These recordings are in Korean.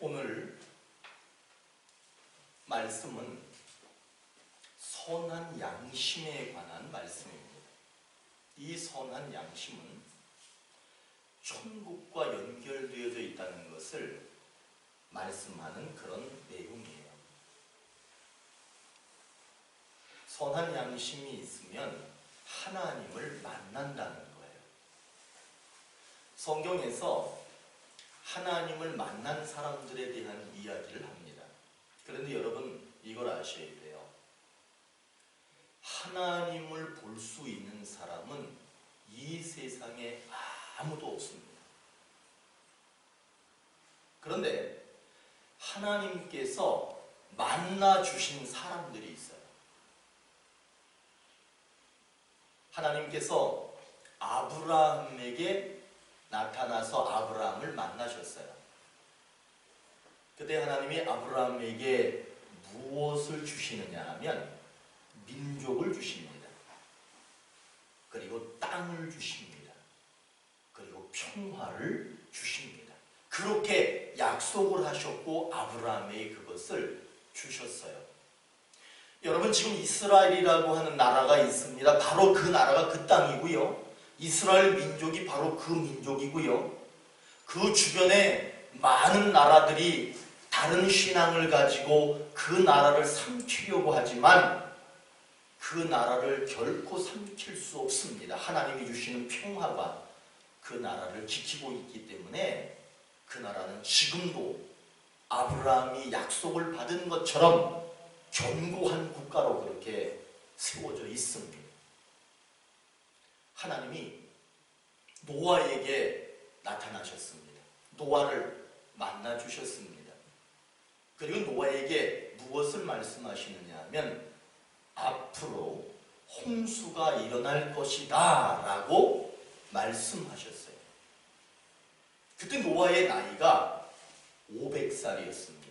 오늘 말씀은 선한 양심에 관한 말씀입니다. 이 선한 양심은 천국과 연결되어져 있다는 것을 말씀하는 그런 내용이에요. 선한 양심이 있으면 하나님을 만난다는 거예요. 성경에서 하나님을 만난 사람들에 대한 이야기를 합니다. 그런데 여러분 이걸 아셔야 돼요. 하나님을 볼 수 있는 사람은 이 세상에 아무도 없습니다. 그런데 하나님께서 만나 주신 사람들이 있어요. 하나님께서 아브라함에게 나타나서 아브라함을 만나셨어요. 그때 하나님이 아브라함에게 무엇을 주시느냐 하면 민족을 주십니다. 그리고 땅을 주십니다. 그리고 평화를 주십니다. 그렇게 약속을 하셨고 아브라함에게 그것을 주셨어요. 여러분 지금 이스라엘이라고 하는 나라가 있습니다. 바로 그 나라가 그 땅이고요. 이스라엘 민족이 바로 그 민족이고요. 그 주변에 많은 나라들이 다른 신앙을 가지고 그 나라를 삼키려고 하지만 그 나라를 결코 삼킬 수 없습니다. 하나님이 주시는 평화가 그 나라를 지키고 있기 때문에 그 나라는 지금도 아브라함이 약속을 받은 것처럼 견고한 국가로 그렇게 세워져 있습니다. 하나님이 노아에게 나타나셨습니다. 노아를 만나 주셨습니다. 그리고 노아에게 무엇을 말씀하시느냐 하면 앞으로 홍수가 일어날 것이다 라고 말씀하셨어요. 그때 노아의 나이가 500살이었습니다.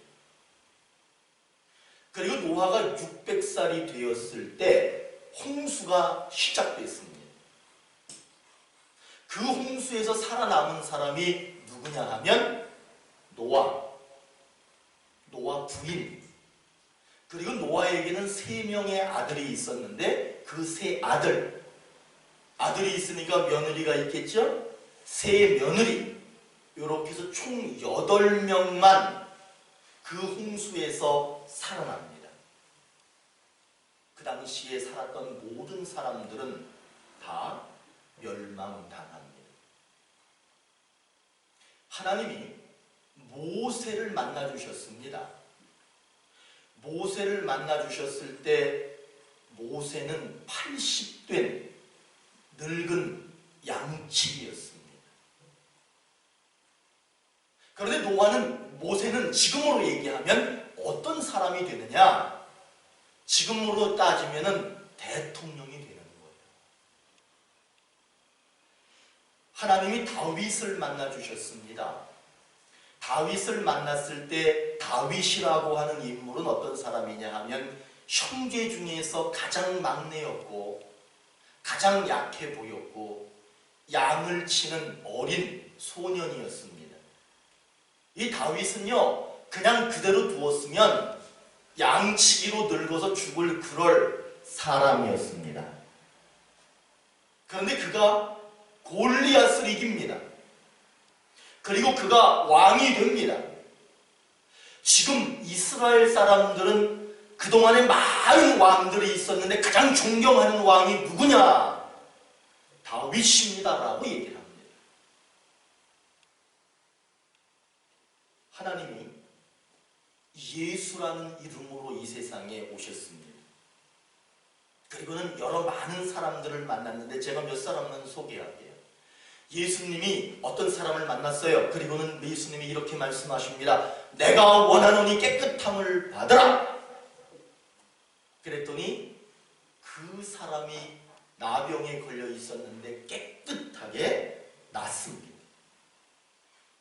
그리고 노아가 600살이 되었을 때 홍수가 시작됐습니다. 그 홍수에서 살아남은 사람이 누구냐 하면 노아 부인, 그리고 노아에게는 3명의 아들이 있었는데 그 3 아들이 있으니까 며느리가 있겠죠? 3며느리, 이렇게 해서 총 8명만 그 홍수에서 살아납니다. 그 당시에 살았던 모든 사람들은 다 멸망당합니다. 하나님이 모세를 만나 주셨습니다. 모세를 만나 주셨을 때 모세는 80된 늙은 양치기였습니다. 그런데 모세는 지금으로 얘기하면 어떤 사람이 되느냐? 지금으로 따지면은 대통령이 되는 거예요. 하나님이 다윗을 만나 주셨습니다. 다윗을 만났을 때 다윗이라고 하는 인물은 어떤 사람이냐 하면 형제 중에서 가장 막내였고 가장 약해 보였고 양을 치는 어린 소년이었습니다. 이 다윗은요 그냥 그대로 두었으면 양치기로 늙어서 죽을 그럴 사람이었습니다. 그런데 그가 골리앗을 이깁니다. 그리고 그가 왕이 됩니다. 지금 이스라엘 사람들은 그동안에 많은 왕들이 있었는데 가장 존경하는 왕이 누구냐? 다윗입니다 라고 얘기를 합니다. 하나님이 예수라는 이름으로 이 세상에 오셨습니다. 그리고는 여러 많은 사람들을 만났는데 제가 몇 사람만 소개할게요. 예수님이 어떤 사람을 만났어요. 그리고는 예수님이 이렇게 말씀하십니다. 내가 원하노니 깨끗함을 받으라. 그랬더니 그 사람이 나병에 걸려 있었는데 깨끗하게 낫습니다.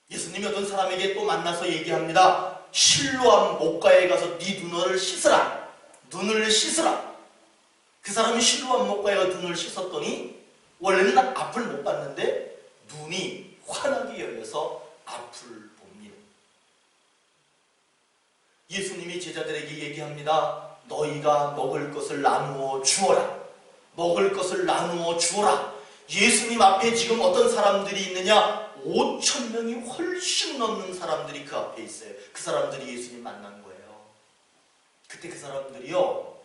예수님이 어떤 사람에게 또 만나서 얘기합니다. 실로암 목가에 가서 네 눈을 씻으라. 눈을 씻으라. 그 사람이 실로암 목가에 가서 눈을 씻었더니 원래는 앞을 못 봤는데 눈이 환하게 열려서 앞을 봅니다. 예수님이 제자들에게 얘기합니다. 너희가 먹을 것을 나누어 주어라. 먹을 것을 나누어 주어라. 예수님 앞에 지금 어떤 사람들이 있느냐? 5천 명이 훨씬 넘는 사람들이 그 앞에 있어요. 그 사람들이 예수님 만난 거예요. 그때 그 사람들이요,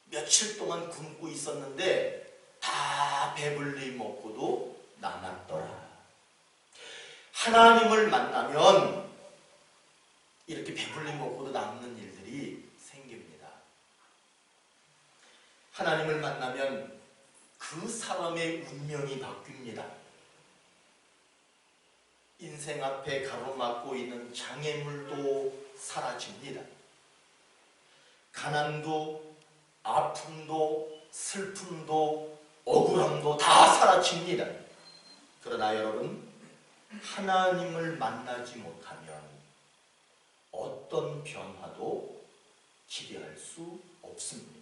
며칠 동안 굶고 있었는데 다 배불리 먹고도 남았더라. 하나님을 만나면 이렇게 배불리 먹고도 남는 일들이 생깁니다. 하나님을 만나면 그 사람의 운명이 바뀝니다. 인생 앞에 가로막고 있는 장애물도 사라집니다. 가난도, 아픔도, 슬픔도, 억울함도 다 사라집니다. 그러나 여러분, 하나님을 만나지 못하면 어떤 변화도 기대할 수 없습니다.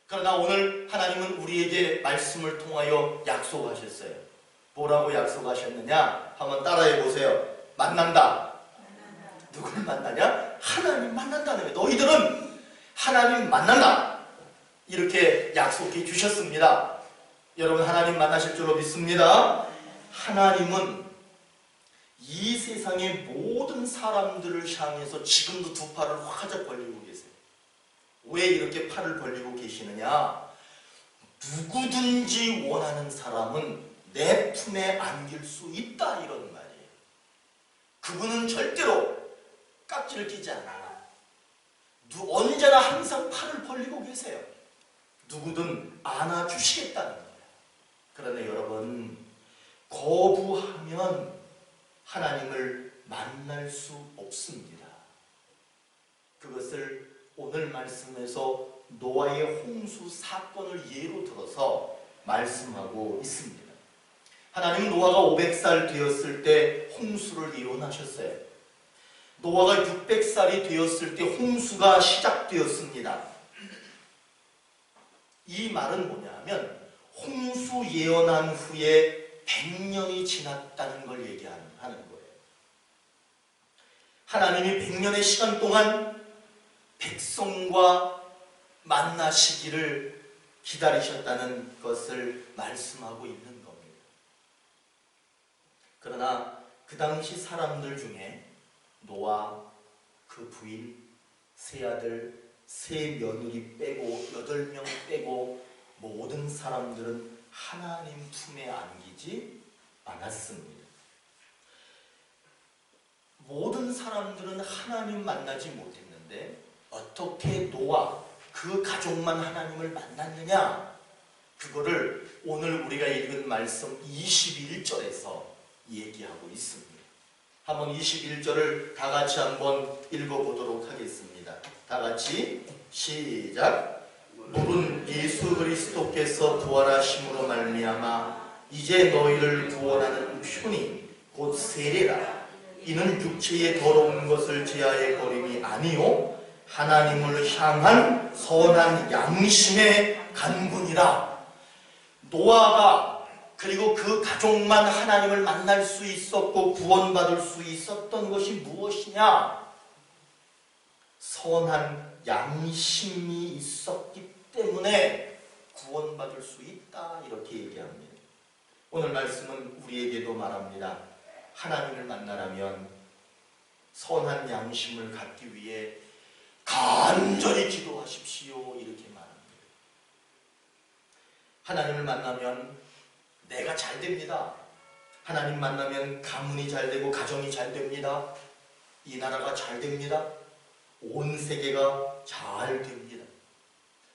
그러나 오늘 하나님은 우리에게 말씀을 통하여 약속하셨어요. 뭐라고 약속하셨느냐? 한번 따라해 보세요. 만난다. 누굴 만나냐? 하나님 만난다는 거예요. 너희들은 하나님 만난다. 이렇게 약속해 주셨습니다. 여러분, 하나님 만나실 줄로 믿습니다. 하나님은 이 세상의 모든 사람들을 향해서 지금도 두 팔을 활짝 벌리고 계세요. 왜 이렇게 팔을 벌리고 계시느냐? 누구든지 원하는 사람은 내 품에 안길 수 있다, 이런 말이에요. 그분은 절대로 깍지를 끼지 않아요. 언제나 항상 팔을 벌리고 계세요. 누구든 안아주시겠다는 거예요. 그런데 여러분, 거부하면 하나님을 만날 수 없습니다. 그것을 오늘 말씀에서 노아의 홍수 사건을 예로 들어서 말씀하고 있습니다. 하나님은 노아가 500살 되었을 때 홍수를 이뤄나셨어요. 노아가 600살이 되었을 때 홍수가 시작되었습니다. 이 말은 뭐냐 하면 홍수 예언한 후에 100년이 지났다는 걸 얘기하는 거예요. 하나님이 100년의 시간 동안 백성과 만나시기를 기다리셨다는 것을 말씀하고 있는 겁니다. 그러나 그 당시 사람들 중에 노아, 그 부인, 세 아들, 세 며느리 빼고 8명 빼고 모든 사람들은 하나님 품에 안기지 않았습니다. 모든 사람들은 하나님 만나지 못했는데 어떻게 노아, 그 가족만 하나님을 만났느냐? 그거를 오늘 우리가 읽은 말씀 21절에서 얘기하고 있습니다. 한번 21절을 다 같이 한번 읽어보도록 하겠습니다. 다 같이 시작. 물은 예수 그리스도께서 부활하심으로 말미암아 이제 너희를 구원하는 표니 곧 세례라. 이는 육체의 더러운 것을 제하여 버림이 아니요 하나님을 향한 선한 양심의 간군이라. 노아가 그리고 그 가족만 하나님을 만날 수 있었고 구원받을 수 있었던 것이 무엇이냐? 선한 양심이 있었기 때문에 구원받을 수 있다, 이렇게 얘기합니다. 오늘 말씀은 우리에게도 말합니다. 하나님을 만나려면 선한 양심을 갖기 위해 간절히 기도하십시오, 이렇게 말합니다. 하나님을 만나면 내가 잘 됩니다. 하나님 만나면 가문이 잘 되고 가정이 잘 됩니다. 이 나라가 잘 됩니다. 온 세계가 잘 됩니다.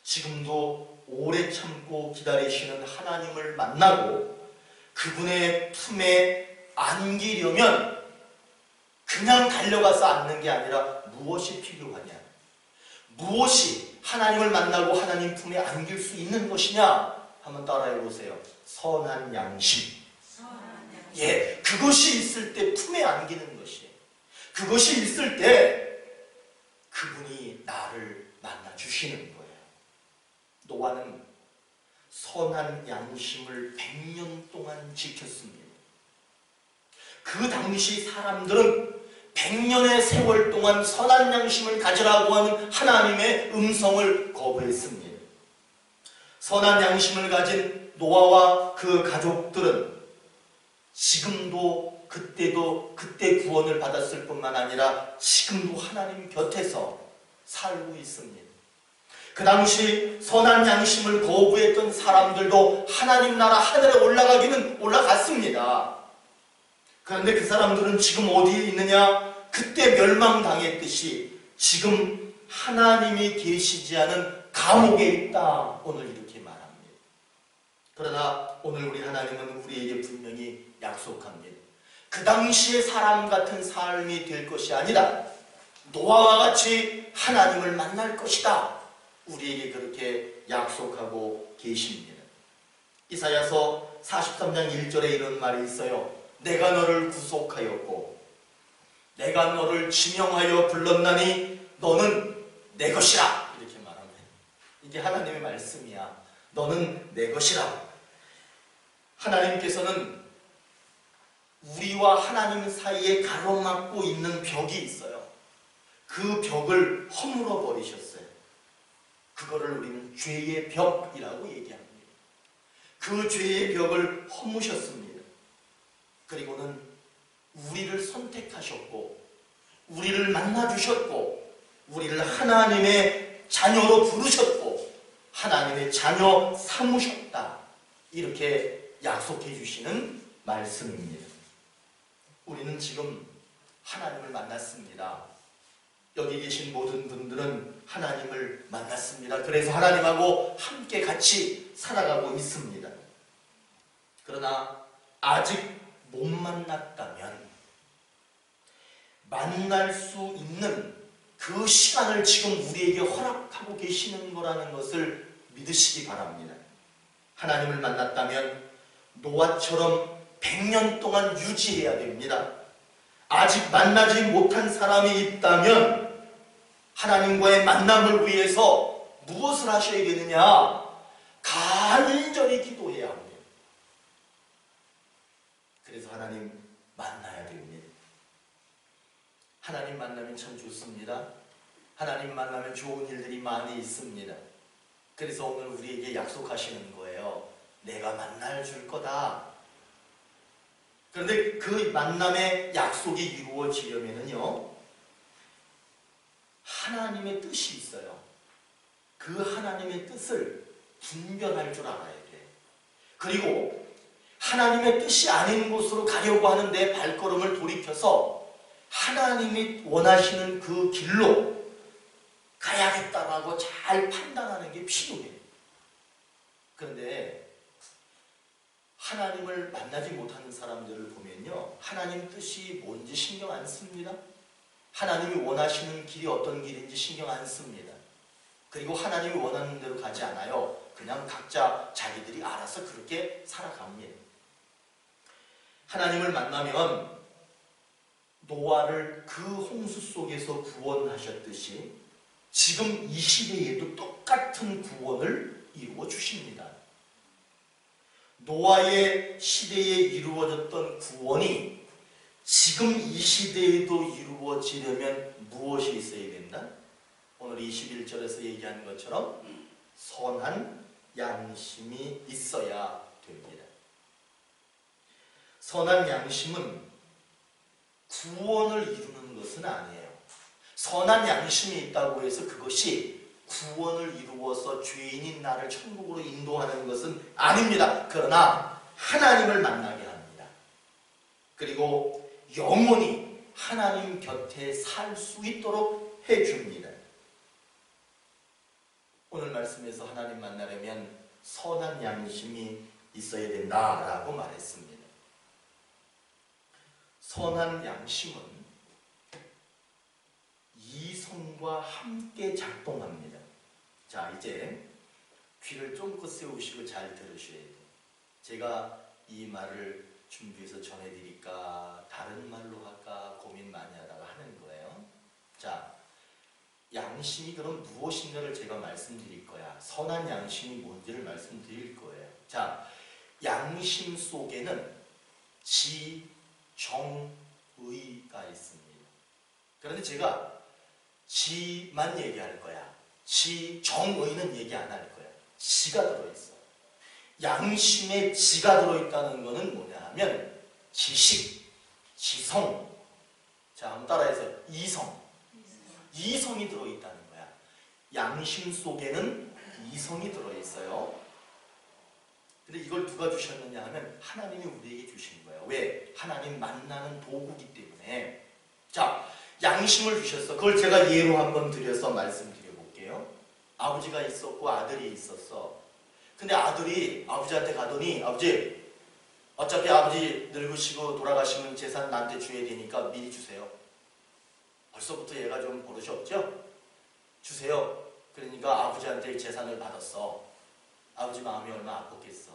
지금도 오래 참고 기다리시는 하나님을 만나고 그분의 품에 안기려면 그냥 달려가서 앉는 게 아니라 무엇이 필요하냐? 무엇이 하나님을 만나고 하나님 품에 안길 수 있는 것이냐? 한번 따라해 보세요. 선한 양심. 예, 그것이 있을 때 품에 안기는 것이에요. 그것이 있을 때 그분이 나를 만나 주시는 거예요. 노아는 선한 양심을 100년 동안 지켰습니다. 그 당시 사람들은 100년의 세월 동안 선한 양심을 가지라고 하는 하나님의 음성을 거부했습니다. 선한 양심을 가진 노아와 그 가족들은 지금도 그때 구원을 받았을 뿐만 아니라 지금도 하나님 곁에서 살고 있습니다. 그 당시 선한 양심을 거부했던 사람들도 하나님 나라 하늘에 올라가기는 올라갔습니다. 그런데 그 사람들은 지금 어디에 있느냐? 그때 멸망당했듯이 지금 하나님이 계시지 않은 감옥에 있다. 오늘 이렇게 말합니다. 그러나 오늘 우리 하나님은 우리에게 분명히 약속합니다. 그 당시의 사람 같은 삶이 될 것이 아니라 노아와 같이 하나님을 만날 것이다. 우리에게 그렇게 약속하고 계십니다. 이사야서 43장 1절에 이런 말이 있어요. 내가 너를 구속하였고 내가 너를 지명하여 불렀나니 너는 내 것이라. 이렇게 말합니다. 이게 하나님의 말씀이야. 너는 내 것이라. 하나님께서는 우리와 하나님 사이에 가로막고 있는 벽이 있어요. 그 벽을 허물어 버리셨어요. 그거를 우리는 죄의 벽이라고 얘기합니다. 그 죄의 벽을 허무셨습니다. 그리고는 우리를 선택하셨고 우리를 만나주셨고 우리를 하나님의 자녀로 부르셨고 하나님의 자녀 삼으셨다. 이렇게 약속해 주시는 말씀입니다. 우리는 지금 하나님을 만났습니다. 여기 계신 모든 분들은 하나님을 만났습니다. 그래서 하나님하고 함께 같이 살아가고 있습니다. 그러나 아직 못 만났다면 만날 수 있는 그 시간을 지금 우리에게 허락하고 계시는 거라는 것을 믿으시기 바랍니다. 하나님을 만났다면 노아처럼 100년 동안 유지해야 됩니다. 아직 만나지 못한 사람이 있다면 하나님과의 만남을 위해서 무엇을 하셔야 되느냐? 간절히 기도해야 합니다. 그래서 하나님 만나야 됩니다. 하나님 만나면 참 좋습니다. 하나님 만나면 좋은 일들이 많이 있습니다. 그래서 오늘 우리에게 약속하시는 거예요. 내가 만날 줄 거다. 그런데 그 만남의 약속이 이루어지려면요, 하나님의 뜻이 있어요. 그 하나님의 뜻을 분별할 줄 알아야 돼. 그리고 하나님의 뜻이 아닌 곳으로 가려고 하는 내 발걸음을 돌이켜서 하나님이 원하시는 그 길로 가야겠다라고 잘 판단하는 게 필요해요. 그런데 하나님을 만나지 못하는 사람들을 보면요, 하나님 뜻이 뭔지 신경 안 씁니다. 하나님이 원하시는 길이 어떤 길인지 신경 안 씁니다. 그리고 하나님이 원하는 대로 가지 않아요. 그냥 각자 자기들이 알아서 그렇게 살아갑니다. 하나님을 만나면 노아를 그 홍수 속에서 구원하셨듯이 지금 이 시대에도 똑같은 구원을 이루어 주십니다. 노아의 시대에 이루어졌던 구원이 지금 이 시대에도 이루어지려면 무엇이 있어야 된다? 오늘 21절에서 얘기하는 것처럼 선한 양심이 있어야 됩니다. 선한 양심은 구원을 이루는 것은 아니에요. 선한 양심이 있다고 해서 그것이 구원을 이루어서 죄인인 나를 천국으로 인도하는 것은 아닙니다. 그러나 하나님을 만나게 합니다. 그리고 영원히 하나님 곁에 살 수 있도록 해줍니다. 오늘 말씀에서 하나님 만나려면 선한 양심이 있어야 된다라고 말했습니다. 선한 양심은 이성과 함께 작동합니다. 자, 이제 귀를 쫑긋 세우시고 잘 들으셔야 돼요. 제가 이 말을 준비해서 전해드릴까 다른 말로 할까 고민 많이 하다가 하는 거예요. 자, 양심이 그럼 무엇인가를 제가 말씀드릴 거야. 선한 양심이 뭔지를 말씀드릴 거예요. 자, 양심 속에는 지, 정, 의가 있습니다. 그런데 제가 지만 얘기할 거야. 지 정의는 얘기 안 할 거야. 지가 들어있어. 양심에 지가 들어있다는 거는 뭐냐 하면 지식, 지성. 자, 한번 따라해서 이성. 이성이 들어있다는 거야. 양심 속에는 이성이 들어있어요. 근데 이걸 누가 주셨느냐 하면 하나님이 우리에게 주신 거예요. 왜? 하나님 만나는 도구기 때문에. 자, 양심을 주셨어. 그걸 제가 예로 한번 드려서 말씀드려볼게요. 아버지가 있었고 아들이 있었어. 근데 아들이 아버지한테 가더니, 아버지, 어차피 아버지 늙으시고 돌아가시면 재산 나한테 줘야 되니까 미리 주세요. 벌써부터 얘가 좀 버릇이 없죠? 주세요. 그러니까 아버지한테 재산을 받았어. 아버지 마음이 얼마나 아팠겠어.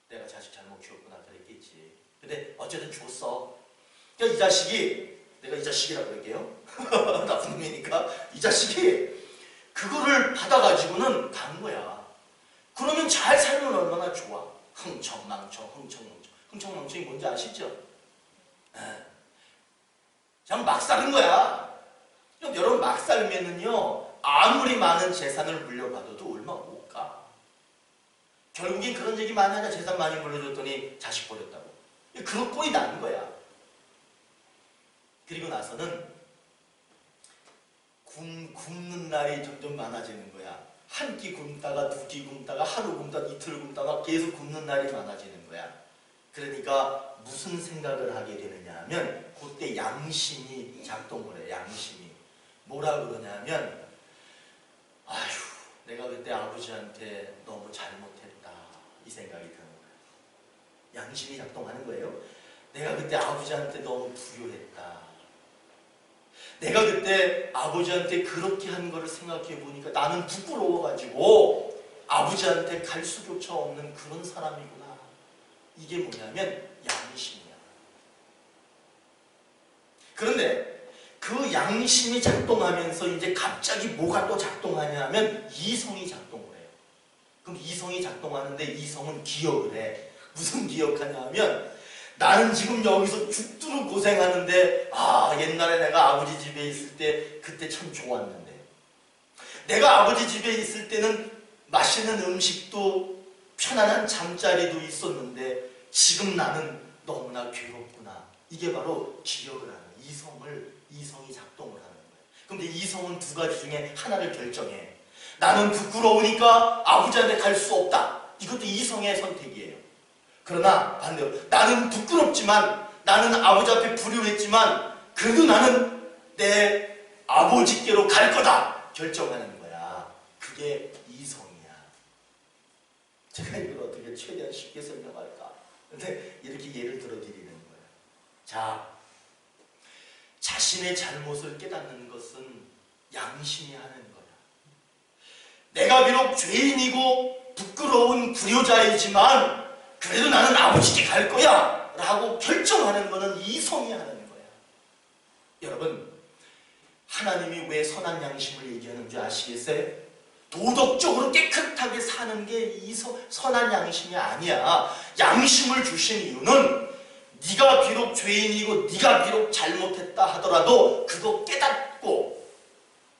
내가 자식 잘못 키웠구나 그랬겠지. 근데 어쨌든 줬어. 그러니까 이 자식이, 내가 이 자식이라고 그럴게요. 나쁜 놈이니까. 이 자식이 그거를 받아가지고는 간 거야. 그러면 잘 살면 얼마나 좋아. 흥청망청, 흥청망청. 흥청망청이 뭔지 아시죠? 그냥 막 사는 거야. 여러분 막 살면은요, 아무리 많은 재산을 물려받아도 얼마 못 가. 결국엔 그런 얘기 많이 하냐. 재산 많이 물려줬더니 자식 버렸다고. 그런 꼴이 나는 거야. 그리고 나서는 굶는 날이 점점 많아지는 거야. 한 끼 굶다가 두 끼 굶다가 하루 굶다가 이틀 굶다가 계속 굶는 날이 많아지는 거야. 그러니까 무슨 생각을 하게 되느냐 하면 그때 양심이 작동을 해. 양심이 뭐라 그러냐면, 아휴, 내가 그때 아버지한테 너무 잘못했다 이 생각이 드는 거야. 양심이 작동하는 거예요. 내가 그때 아버지한테 너무 불효했다. 내가 그때 아버지한테 그렇게 한 거를 생각해 보니까 나는 부끄러워가지고 아버지한테 갈 수조차 없는 그런 사람이구나. 이게 뭐냐면 양심이야. 그런데 그 양심이 작동하면서 이제 갑자기 뭐가 또 작동하냐 하면 이성이 작동을 해요. 그럼 이성이 작동하는데 이성은 기억을 해. 무슨 기억하냐 하면, 나는 지금 여기서 죽도록 고생하는데, 아, 옛날에 내가 아버지 집에 있을 때 그때 참 좋았는데, 내가 아버지 집에 있을 때는 맛있는 음식도 편안한 잠자리도 있었는데 지금 나는 너무나 괴롭구나. 이게 바로 기억을 하는, 이성이 작동을 하는 거예요. 그런데 이성은 두 가지 중에 하나를 결정해. 나는 부끄러우니까 아버지한테 갈 수 없다. 이것도 이성의 선택이에요. 그러나 반대로 나는 부끄럽지만, 나는 아버지 앞에 불효했지만 그래도 나는 내 아버지께로 갈 거다 결정하는 거야. 그게 이성이야. 제가 이걸 어떻게 최대한 쉽게 설명할까? 근데 이렇게 예를 들어 드리는 거야. 자, 자신의 잘못을 깨닫는 것은 양심이 하는 거야. 내가 비록 죄인이고 부끄러운 불효자이지만 그래도 나는 아버지께 갈 거야 라고 결정하는 것은 이성이 하는 거야. 여러분, 하나님이 왜 선한 양심을 얘기하는 줄 아시겠어요? 도덕적으로 깨끗하게 사는 게 선한 양심이 아니야. 양심을 주신 이유는 네가 비록 죄인이고 네가 비록 잘못했다 하더라도 그거 깨닫고,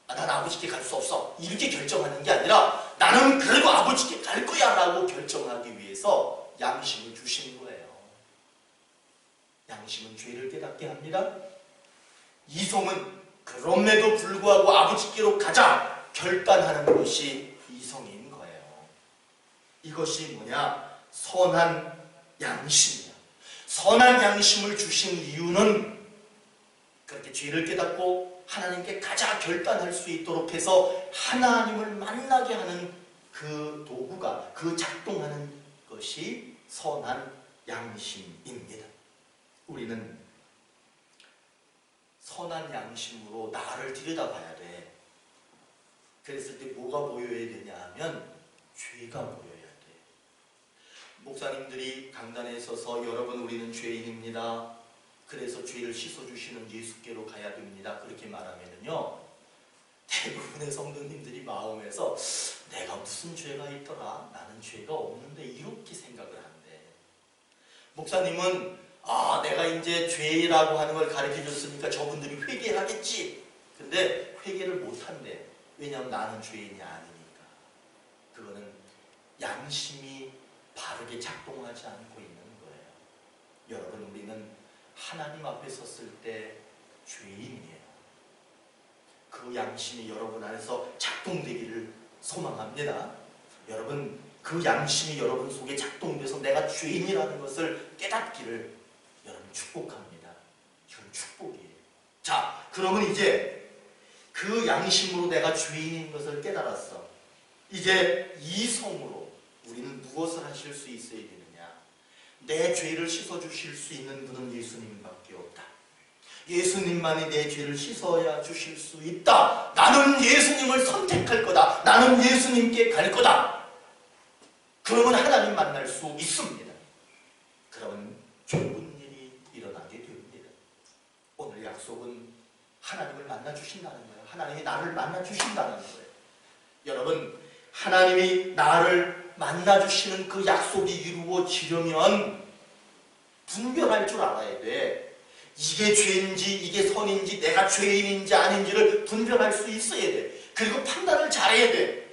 난 아버지께 갈 수 없어 이렇게 결정하는 게 아니라 나는 그래도 아버지께 갈 거야 라고 결정하기 위해서 양심을 주시는 거예요. 양심은 죄를 깨닫게 합니다. 이성은 그럼에도 불구하고 아버지께로 가자 결단하는 것이 이성인 거예요. 이것이 뭐냐? 선한 양심이야. 선한 양심을 주신 이유는 그렇게 죄를 깨닫고 하나님께 가자 결단할 수 있도록 해서 하나님을 만나게 하는 그 도구가, 그 작동하는 것이 선한 양심입니다. 우리는 선한 양심으로 나를 들여다봐야 돼. 그랬을 때 뭐가 보여야 되냐 하면 죄가 보여야 돼. 목사님들이 강단에 서서 여러분 우리는 죄인입니다. 그래서 죄를 씻어주시는 예수께로 가야 됩니다. 그렇게 말하면은요, 대부분의 성도님들이 마음에서 내가 무슨 죄가 있더라? 나는 죄가 없는데 이렇게 생각을 한대. 목사님은 아, 내가 이제 죄라고 하는 걸 가르쳐 줬으니까 저분들이 회개하겠지. 근데 회개를 못한대. 왜냐하면 나는 죄인이 아니니까. 그거는 양심이 바르게 작동하지 않고 있는 거예요. 여러분, 우리는 하나님 앞에 섰을 때 죄인이에요. 그 양심이 여러분 안에서 작동되기를 소망합니다. 여러분, 그 양심이 여러분 속에 작동돼서 내가 죄인이라는 것을 깨닫기를 여러분 축복합니다. 이건 축복이에요. 자, 그러면 이제 그 양심으로 내가 죄인인 것을 깨달았어. 이제 이성으로 우리는 무엇을 하실 수 있어야 되느냐? 내 죄를 씻어주실 수 있는 분은 예수님밖에 없다. 예수님만이 내 죄를 씻어야 주실 수 있다. 나는 예수님을 선택할 거다. 나는 예수님께 갈 거다. 그러면 하나님 만날 수 있습니다. 그러면 좋은 일이 일어나게 됩니다. 오늘 약속은 하나님을 만나주신다는 거예요. 하나님이 나를 만나주신다는 거예요. 여러분, 하나님이 나를 만나주시는 그 약속이 이루어지려면 분별할 줄 알아야 돼. 이게 죄인지 이게 선인지 내가 죄인인지 아닌지를 분별할 수 있어야 돼. 그리고 판단을 잘해야 돼.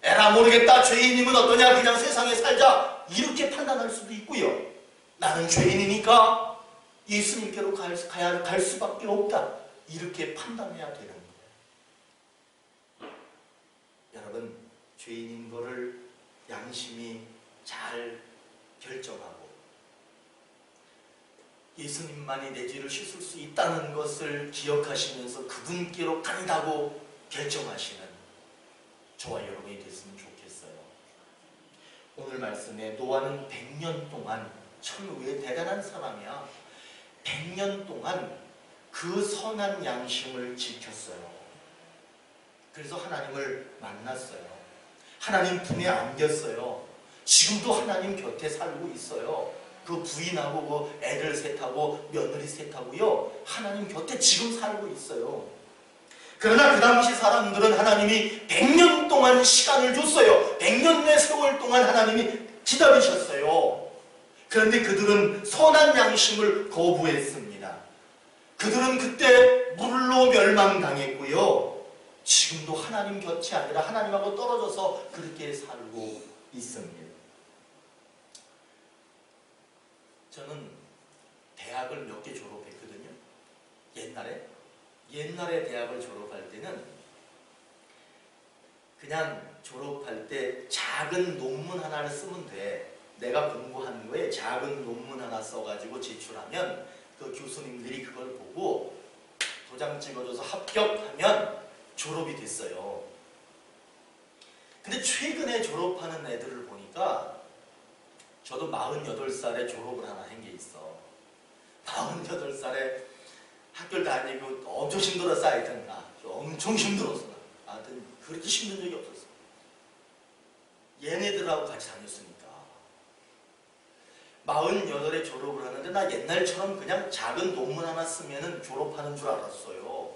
에라 모르겠다, 죄인이면 어떠냐, 그냥 세상에 살자, 이렇게 판단할 수도 있고요. 나는 죄인이니까 예수님께로 갈 수밖에 없다, 이렇게 판단해야 되는 거예요. 여러분, 죄인인 거를 양심이 잘 결정하고 예수님만이 내 죄를 씻을 수 있다는 것을 기억하시면서 그분께로 간다고 결정하시는 저와 여러분이 됐으면 좋겠어요. 오늘 말씀에 노아는 100년 동안, 참 왜 대단한 사람이야. 100년 동안 그 선한 양심을 지켰어요. 그래서 하나님을 만났어요. 하나님 품에 안겼어요. 지금도 하나님 곁에 살고 있어요. 그 부인하고 그 애들 셋하고 며느리 셋하고요, 하나님 곁에 지금 살고 있어요. 그러나 그 당시 사람들은 하나님이 100년 동안 시간을 줬어요. 100년의 세월 동안 하나님이 기다리셨어요. 그런데 그들은 선한 양심을 거부했습니다. 그들은 그때 물로 멸망당했고요, 지금도 하나님 곁이 아니라 하나님하고 떨어져서 그렇게 살고 있습니다. 저는 대학을 몇 개 졸업했거든요. 옛날에 대학을 졸업할 때는 그냥 졸업할 때 작은 논문 하나를 쓰면 돼. 내가 공부한 거에 작은 논문 하나 써가지고 제출하면 그 교수님들이 그걸 보고 도장 찍어줘서 합격하면 졸업이 됐어요. 근데 최근에 졸업하는 애들을 보니까, 저도 48살에 졸업을 하나 한 게 있어. 48살에 학교를 다니고 엄청 힘들었어. 하여튼 엄청 힘들었어. 하여튼 그렇게 힘든 적이 없었어. 얘네들하고 같이 다녔으니까. 48에 졸업을 하는데 나 옛날처럼 그냥 작은 논문 하나 쓰면은 졸업하는 줄 알았어요.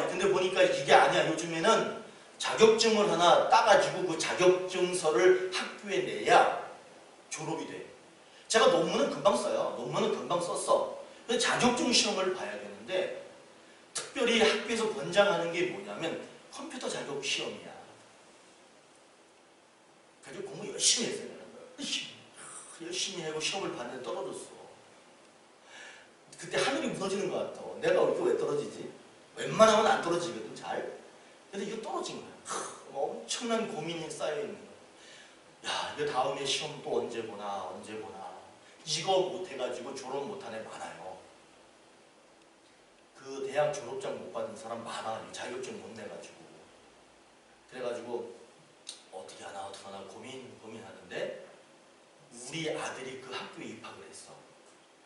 근데 보니까 이게 아니야. 요즘에는 자격증을 하나 따가지고 그 자격증서를 학교에 내야 졸업이 돼. 제가 논문은 금방 써요. 논문은 금방 썼어. 근데 자격증 시험을 봐야 되는데, 특별히 학교에서 권장하는 게 뭐냐면 컴퓨터 자격 시험이야. 그래서 공부 열심히 했어야 되는 거야. 열심히 하고 시험을 봤는데 떨어졌어. 그때 하늘이 무너지는 것 같아. 내가 이렇게 왜 떨어지지? 웬만하면 안 떨어지거든, 잘. 근데 이거 떨어진 거야. 엄청난 고민이 쌓여있는 거야. 야, 이거 다음에 시험 또 언제 보나. 이거 못해가지고 졸업 못한 애 많아요. 그 대학 졸업장 못 받은 사람 많아. 자격증 못 내가지고. 그래가지고 어떻게 하나 고민하는데, 우리 아들이 그 학교에 입학을 했어.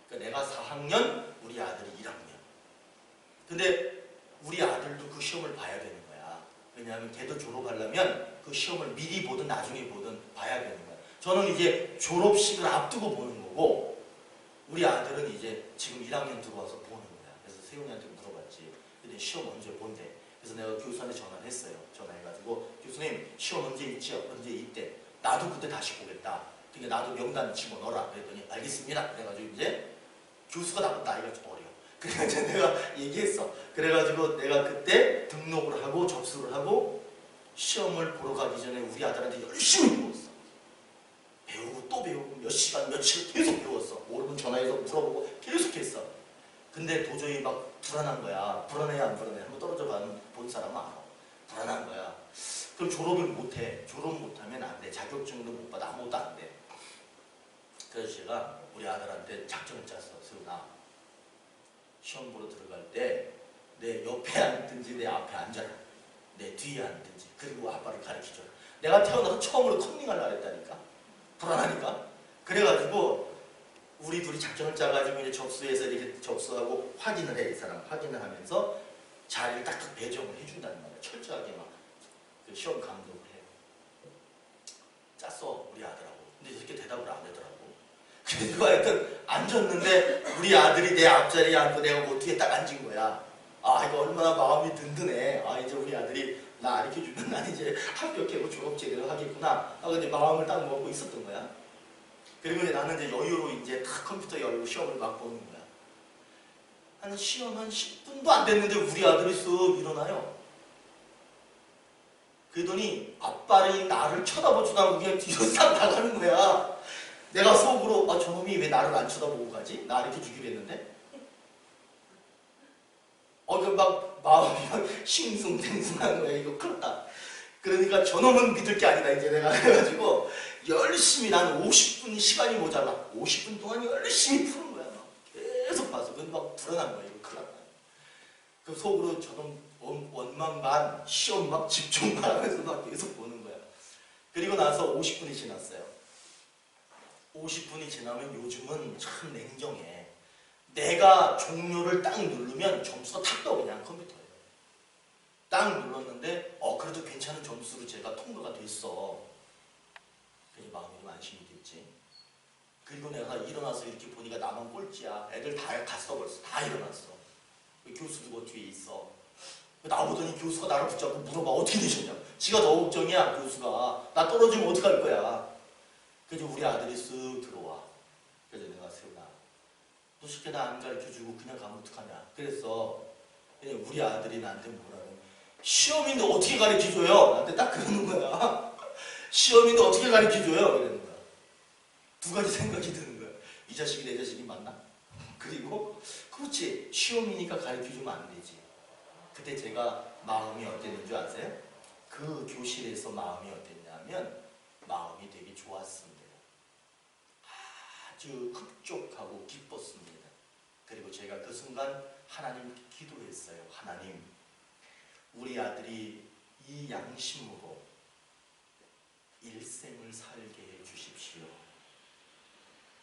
그러니까 내가 4학년, 우리 아들이 1학년. 근데 우리 아들도 그 시험을 봐야 되는 거야. 왜냐하면 걔도 졸업하려면 그 시험을 미리 보든 나중에 보든 봐야 되는 거야. 저는 이제 졸업식을 앞두고 보는 거고, 우리 아들은 이제 지금 1학년 들어와서 보는 거야. 그래서 세훈이한테 물어봤지. 근데 시험 언제 본대? 그래서 내가 교수한테 전화를 했어요. 전화해가지고, 교수님 시험 언제 있죠? 언제 있대? 나도 그때 다시 보겠다. 그러니까 나도 명단 집어넣어라. 그랬더니 알겠습니다. 그래가지고 이제 교수가 나이가 좀 어려. 그래서 내가 얘기했어. 그래가지고 내가 그때 등록을 하고 접수를 하고 시험을 보러 가기 전에 우리 아들한테 열심히 배웠어. 배우고 또 배우고 몇 시간 며칠 계속 배웠어. 모르면 전화해서 물어보고 계속 했어. 근데 도저히 막 불안한 거야. 불안해 안 불안해? 한번 떨어져 본 사람은 알아. 불안한 거야. 그럼 졸업을 못해. 졸업 못하면 안 돼. 자격증도 못 받아. 아무것도 안 돼. 그래서 제가 우리 아들한테 작전을 짰어. 세훈아, 시험 보러 들어갈 때 내 옆에 앉든지 내 앞에 앉아라. 내 뒤에 앉든지. 그리고 아빠를 가르쳐줘라. 내가 태어나서 처음으로 컨닝하려고 했다니까. 불안하니까. 그래가지고 우리 둘이 작전을 짜가지고 이제 접수해서 이렇게 접수하고 확인을 해. 이 사람 확인을 하면서 자리를 딱딱 배정을 해준다는 말이야. 철저하게 막 그 시험 감독을 해. 짰어 우리 아들하고. 근데 이렇게 대답을 안 하더라고. 그래서 하여튼 앉았는데 우리 아들이 내 앞자리에 앉고 내가 뭐 뒤에 딱 앉은 거야. 아, 이거 얼마나 마음이 든든해. 아, 이제 우리 아들이 나 가르쳐주면 난 이제 합격하고 졸업 제대로 하겠구나. 아, 근데 마음을 딱 먹고 있었던 거야. 그리고 이제 나는 이제 여유로 이제 다 컴퓨터 열고 시험을 막 보는 거야. 한 시험 한 10분도 안 됐는데 우리 아들이 쓱 일어나요. 그러더니 아빠를 나를 쳐다보지도 않고 그냥 뒤로 싹 나가는 거야. 내가 속으로 아, 저놈이 왜 나를 안 쳐다보고 가지? 나 이렇게 주기로 했는데? 막 마음이 막 싱숭생숭한 거야. 이거 큰일 났다. 그러니까 저놈은 믿을 게 아니다. 이제 내가 해가지고 열심히 난 50분 시간이 모자라. 50분 동안 열심히 푸는 거야. 막 계속 봐서. 그건 막 불안한 거야. 이거 큰일 났다. 그 속으로 저놈 원망 반, 시험 막 집중 반 하면서 막 계속 보는 거야. 그리고 나서 50분이 지났어요. 50분이 지나면 요즘은 참 냉정해. 내가 종료를 딱 누르면 점수가 탁 떠. 그냥 컴퓨터에 딱 눌렀는데 그래도 괜찮은 점수로 제가 통과가 됐어. 그래서 마음이 좀 안심이 됐지. 그리고 내가 일어나서 이렇게 보니까 나만 꼴찌야. 애들 다 갔어. 벌써 다 일어났어. 교수도 그 뒤에 있어. 나오더니 교수가 나를 붙잡고 물어봐. 어떻게 되셨냐. 지가 더 걱정이야. 교수가 나 떨어지면 어떡할 거야. 그래서 우리 아들이 쓱 들어와. 그래서 내가 세훈아, 너 쉽게 나 안 가르쳐주고 그냥 가면 어떡하냐. 그래서 우리 아들이 나한테 뭐라고, 시험인데 어떻게 가르쳐줘요? 나한테 딱 그러는 거야. 시험인데 어떻게 가르쳐줘요? 이러는 거야. 두 가지 생각이 드는 거야. 이 자식이 내 자식이 맞나? 그리고 그렇지, 시험이니까 가르쳐주면 안 되지. 그때 제가 마음이 어땠는 줄 아세요? 그 교실에서 마음이 어땠냐면 마음이 되게 좋았습니다. 아주 흡족하고 기뻤습니다. 그리고 제가 그 순간 하나님께 기도했어요. 하나님, 우리 아들이 이 양심으로 일생을 살게 해 주십시오.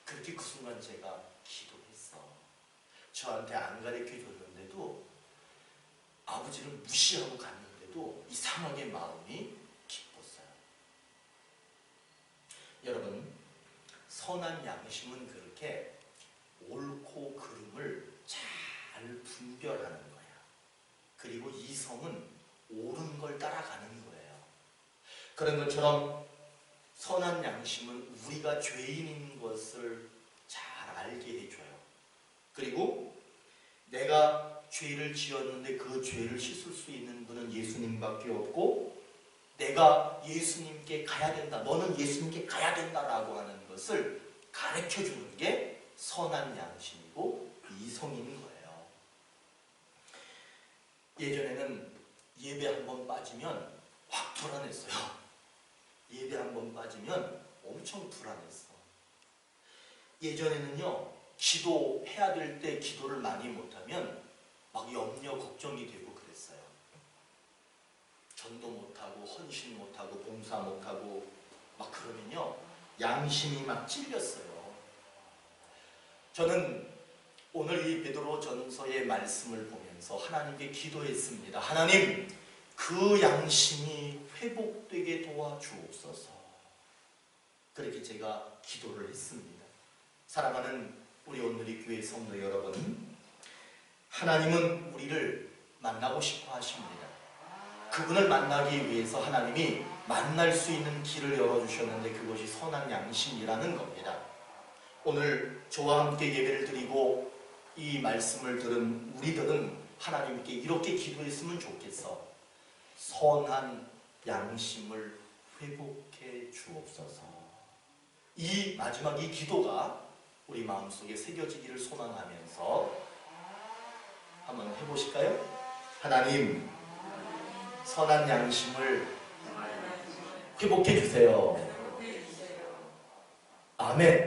그렇게 그 순간 제가 기도했어. 저한테 안 가르쳐 줬는데도, 아버지를 무시하고 갔는데도 이상하게 마음이 기뻤어요. 여러분, 선한 양심은 그렇게 옳고 그름을 잘 분별하는 거야. 그리고 이성은 옳은 걸 따라가는 거예요. 그런 것처럼 선한 양심은 우리가 죄인인 것을 잘 알게 해줘요. 그리고 내가 죄를 지었는데 그 죄를 씻을 수 있는 분은 예수님밖에 없고, 내가 예수님께 가야 된다, 너는 예수님께 가야 된다라고 하는 것을 가르쳐주는 게 선한 양심이고 이성인 거예요. 예전에는 예배 한번 빠지면 확 불안했어요. 예배 한번 빠지면 엄청 불안했어. 예전에는요, 기도해야 될 때 기도를 많이 못하면 막 염려, 걱정이 되고 그랬어요. 전도 못하고 헌신 못하고 봉사 못하고 막 그러면요, 양심이 막 찔렸어요. 저는 오늘 이 베드로 전서의 말씀을 보면서 하나님께 기도했습니다. 하나님, 그 양심이 회복되게 도와주옵소서. 그렇게 제가 기도를 했습니다. 사랑하는 우리 오늘의 교회 성도 여러분, 하나님은 우리를 만나고 싶어 하십니다. 그분을 만나기 위해서 하나님이 만날 수 있는 길을 열어주셨는데 그것이 선한 양심이라는 겁니다. 오늘 저와 함께 예배를 드리고 이 말씀을 들은 우리들은 하나님께 이렇게 기도했으면 좋겠어. 선한 양심을 회복해 주옵소서. 이 마지막 이 기도가 우리 마음속에 새겨지기를 소망하면서 한번 해보실까요? 하나님, 선한 양심을 회복해 주세요. 아멘.